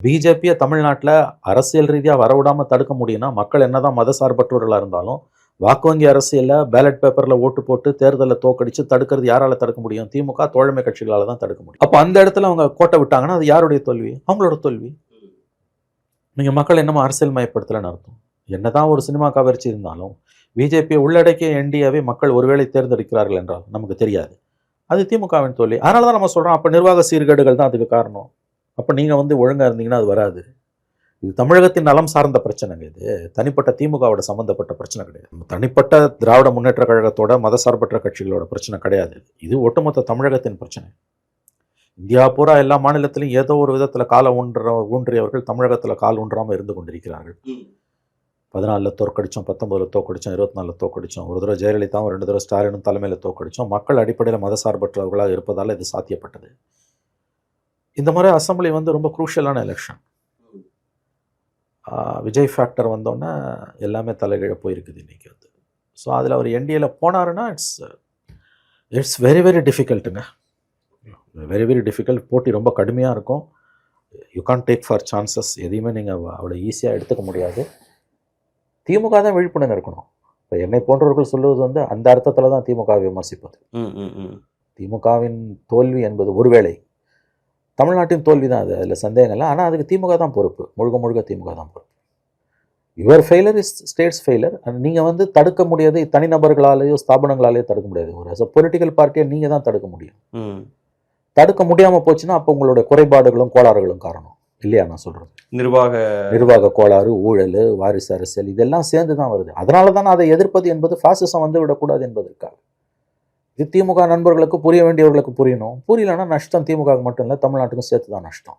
பிஜேபியை தமிழ்நாட்டில் அரசியல் ரீதியாக வரவிடாமல் தடுக்க முடியும்னா மக்கள் என்னதான் மதசார்பற்றவர்களாக இருந்தாலும் வாக்கு வங்கி அரசியலில் பேலட் பேப்பரில் ஓட்டு போட்டு தேர்தலில் தோக்கடிச்சு தடுக்கிறது யாரால தடுக்க முடியும்? திமுக தோழமை கட்சிகளால் தான் தடுக்க முடியும். அப்போ அந்த இடத்துல அவங்க கோட்டை விட்டாங்கன்னா அது யாருடைய தோல்வி? அவங்களோட தோல்வி. நீங்கள் மக்கள் என்னமோ அரசியல் மயப்படுத்தலைன்னு அர்த்தம். என்னதான் ஒரு சினிமா கவர்ச்சி இருந்தாலும் பிஜேபியை உள்ளடக்கிய என்டிஏவை மக்கள் ஒருவேளை தேர்ந்தெடுக்கிறார்கள் என்றால் நமக்கு தெரியாது. அது திமுகவின் தோல்வி. அதனால தான் நம்ம சொல்கிறோம், அப்போ நிர்வாக சீர்கேடுகள் தான் அதுக்கு காரணம். அப்போ நீங்கள் ஒழுங்காக இருந்தீங்கன்னா அது வராது. இது தமிழகத்தின் நலம் சார்ந்த பிரச்சனைங்க. இது தனிப்பட்ட திமுகவோட சம்மந்தப்பட்ட பிரச்சனை கிடையாது. தனிப்பட்ட திராவிட முன்னேற்ற கழகத்தோட மதசார்பற்ற கட்சிகளோட பிரச்சனை கிடையாது. இது ஒட்டுமொத்த தமிழகத்தின் பிரச்சனை. இந்தியா பூரா எல்லா மாநிலத்திலும் ஏதோ ஒரு விதத்தில் கால ஊன்றியவர்கள் தமிழகத்தில் கால் ஊன்றாமல் இருந்து கொண்டிருக்கிறார்கள். 14 தோற்கடிச்சோம், 19 தோற்கடிச்சோம், 24 தோற்கடிச்சோம், ஒரு தடவை ஜெயலலிதாவும் 2 தடவை ஸ்டாலினும் தலைமையில் தோற்கடிச்சோம். மக்கள் அடிப்படையில் மதசார்பற்றவர்களாக இருப்பதால் இது சாத்தியப்பட்டது. இந்த முறை அசம்பிளி ரொம்ப குரூஷியலான எலெக்ஷன். விஜய் ஃபேக்டர் வந்தோன்னே எல்லாமே தலைகீழ போயிருக்குது இன்றைக்கி ஸோ அதில் அவர் என்டிஏல போனாருன்னா இட்ஸ் வெரி வெரி டிஃபிகல்ட்டுங்க. Very very difficult. போட்டி ரொம்ப கடுமையாக இருக்கும். You can take for chances. எதையுமே நீங்கள் அவ்வளோ ஈஸியாக எடுத்துக்க முடியாது. திமுக தான் விழிப்புணர்வு இருக்கணும். இப்போ என்னை போன்றவர்கள் சொல்லுவது அந்த அர்த்தத்தில் தான் திமுகவை விமர்சிப்பது. திமுகவின் தோல்வி என்பது ஒருவேளை தமிழ்நாட்டின் தோல்வி தான். அது அதில் சந்தேகம் இல்லை. ஆனால் அதுக்கு திமுக தான் பொறுப்பு. முழுக்க திமுக தான் பொறுப்பு. Your failure is states failure. நீங்கள் தடுக்க முடியாது. தனிநபர்களாலேயோ ஸ்தாபனங்களாலேயோ தடுக்க முடியாது. ஒரு பொலிட்டிக்கல் பார்ட்டியை நீங்கள் தான் தடுக்க முடியும். தடுக்க முடியாமல் போச்சுன்னா அப்போ உங்களுடைய குறைபாடுகளும் கோளாறுகளும் காரணம் இல்லையா? நான் சொல்கிறது நிர்வாக கோளாறு, ஊழல், வாரிசு அரசியல் இதெல்லாம் சேர்ந்து தான் வருது. அதனால தான் அதை எதிர்ப்பது என்பது ஃபாசிசம் விடக்கூடாது என்பதற்காக. இது திமுக நண்பர்களுக்கு புரிய வேண்டியவர்களுக்கு புரியணும். புரியலன்னா நஷ்டம் திமுக மட்டும் இல்லை, தமிழ்நாட்டுக்கும் சேர்த்து தான் நஷ்டம்.